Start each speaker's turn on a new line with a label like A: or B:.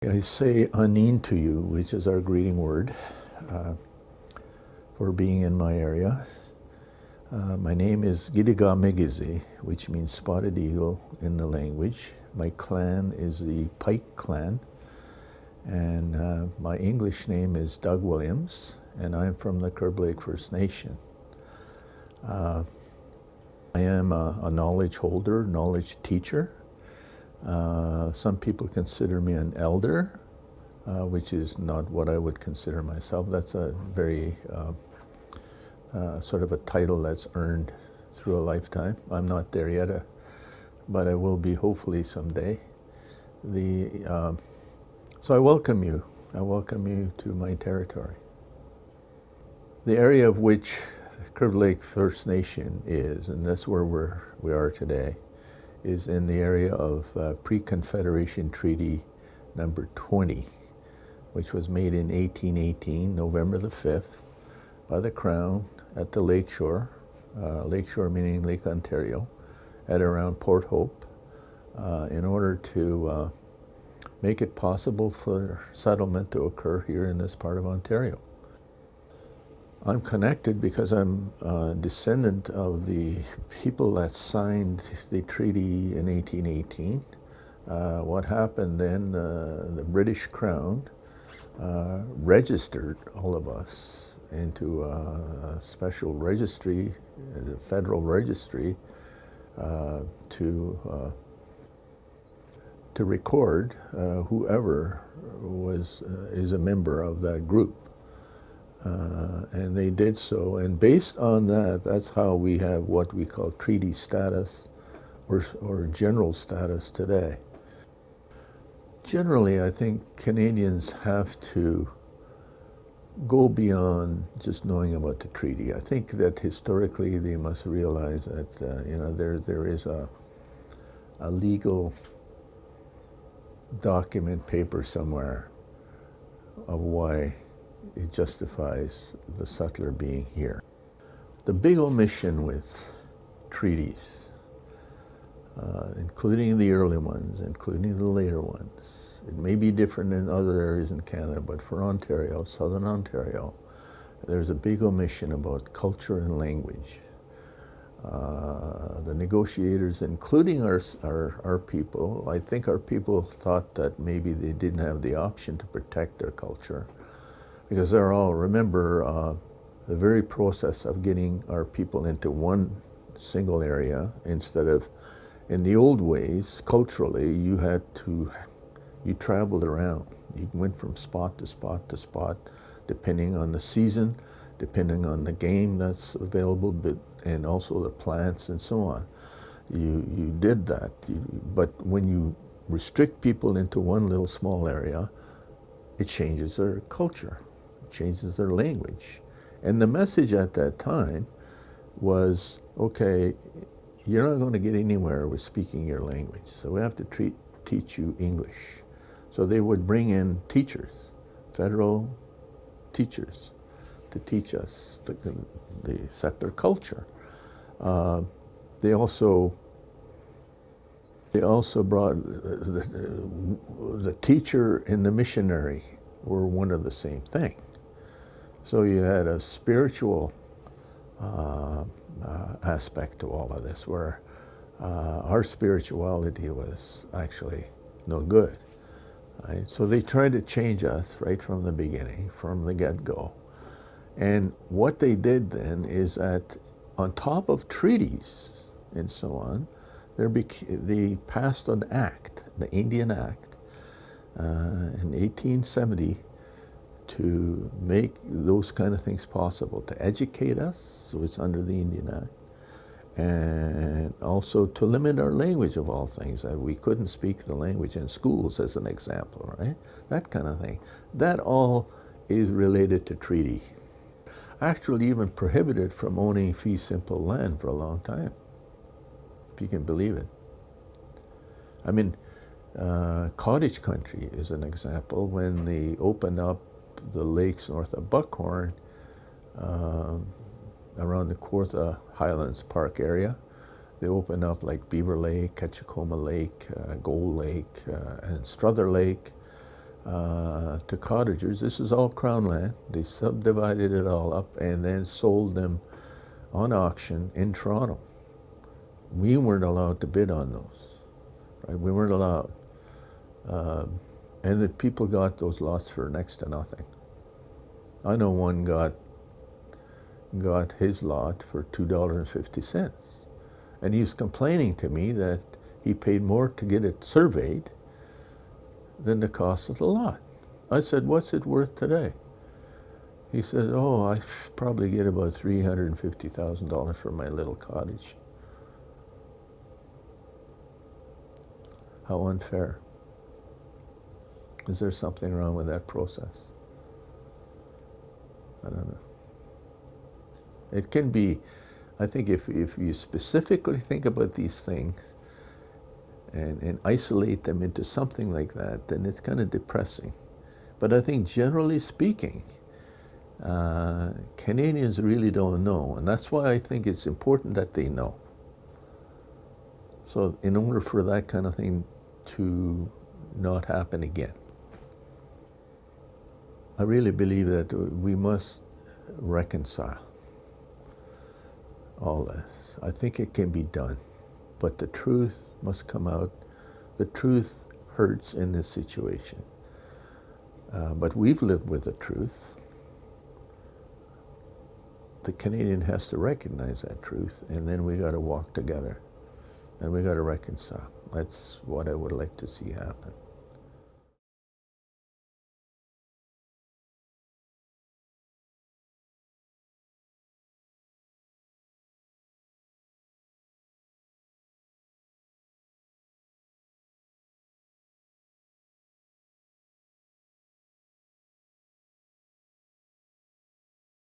A: I say anin to you, which is our greeting word for being in my area. My name is Gidiga Megizi, which means spotted eagle in the language. My clan is the Pike clan, and my English name is Doug Williams, and I'm from the Kerb Lake First Nation. I am a knowledge holder, knowledge teacher. Some people consider me an elder, which is not what I would consider myself. That's a very sort of a title that's earned through a lifetime. I'm not there yet, but I will be hopefully someday. So I welcome you. I welcome you to my territory. The area of which Kerb Lake First Nation is, and that's where we are today, is in the area of Pre-Confederation Treaty number 20, which was made in 1818, November the 5th, by the Crown at the Lakeshore meaning Lake Ontario, at around Port Hope, in order to make it possible for settlement to occur here in this part of Ontario. I'm connected because I'm a descendant of the people that signed the treaty in 1818. What happened then, the British Crown registered all of us into a special registry, the federal registry, to record whoever is a member of that group. And they did so, and based on that, that's how we have what we call treaty status or general status today. Generally, I think Canadians have to go beyond just knowing about the treaty. I think that historically they must realize that there is a legal document, paper somewhere, of why it justifies the settler being here. The big omission with treaties, including the early ones, including the later ones, it may be different in other areas in Canada, but for Ontario, Southern Ontario, there's a big omission about culture and language. The negotiators, including our people, I think our people thought that maybe they didn't have the option to protect their culture, because they're all, remember, the very process of getting our people into one single area, instead of, in the old ways, culturally, you traveled around. You went from spot to spot to spot, depending on the season, depending on the game that's available, and also the plants and so on. You did that, but when you restrict people into one little small area, it changes their culture. Changes their language. And the message at that time was, okay, you're not going to get anywhere with speaking your language, so we have to teach you English. So they would bring in teachers, federal teachers, to teach us the settler culture. They also brought the teacher and the missionary were one of the same thing. So you had a spiritual aspect to all of this, where our spirituality was actually no good. Right? So they tried to change us right from the beginning, from the get-go. And what they did then is that on top of treaties and so on, they passed an act, the Indian Act, in 1870, to make those kind of things possible, to educate us, so it's under the Indian Act, and also to limit our language of all things. We couldn't speak the language in schools, as an example, right? That kind of thing. That all is related to treaty. Actually even prohibited from owning fee simple land for a long time, if you can believe it. I mean, cottage country is an example. When they opened up the lakes north of Buckhorn, around the Kawartha Highlands Park area, they opened up like Beaver Lake, Ketchikoma Lake, Gold Lake, and Strother Lake. to cottagers. This is all Crown land. They subdivided it all up and then sold them on auction in Toronto. We weren't allowed to bid on those, right? We weren't allowed. And the people got those lots for next to nothing. I know one got his lot for $2.50. And he was complaining to me that he paid more to get it surveyed than the cost of the lot. I said, what's it worth today? He said, oh, I probably get about $350,000 for my little cottage. How unfair. Is there something wrong with that process? I don't know. It can be, I think if you specifically think about these things and isolate them into something like that, then it's kind of depressing. But I think generally speaking, Canadians really don't know, and that's why I think it's important that they know. So in order for that kind of thing to not happen again, I really believe that we must reconcile all this. I think it can be done, but the truth must come out. The truth hurts in this situation. But we've lived with the truth. The Canadian has to recognize that truth, and then we got to walk together, and we got to reconcile. That's what I would like to see happen.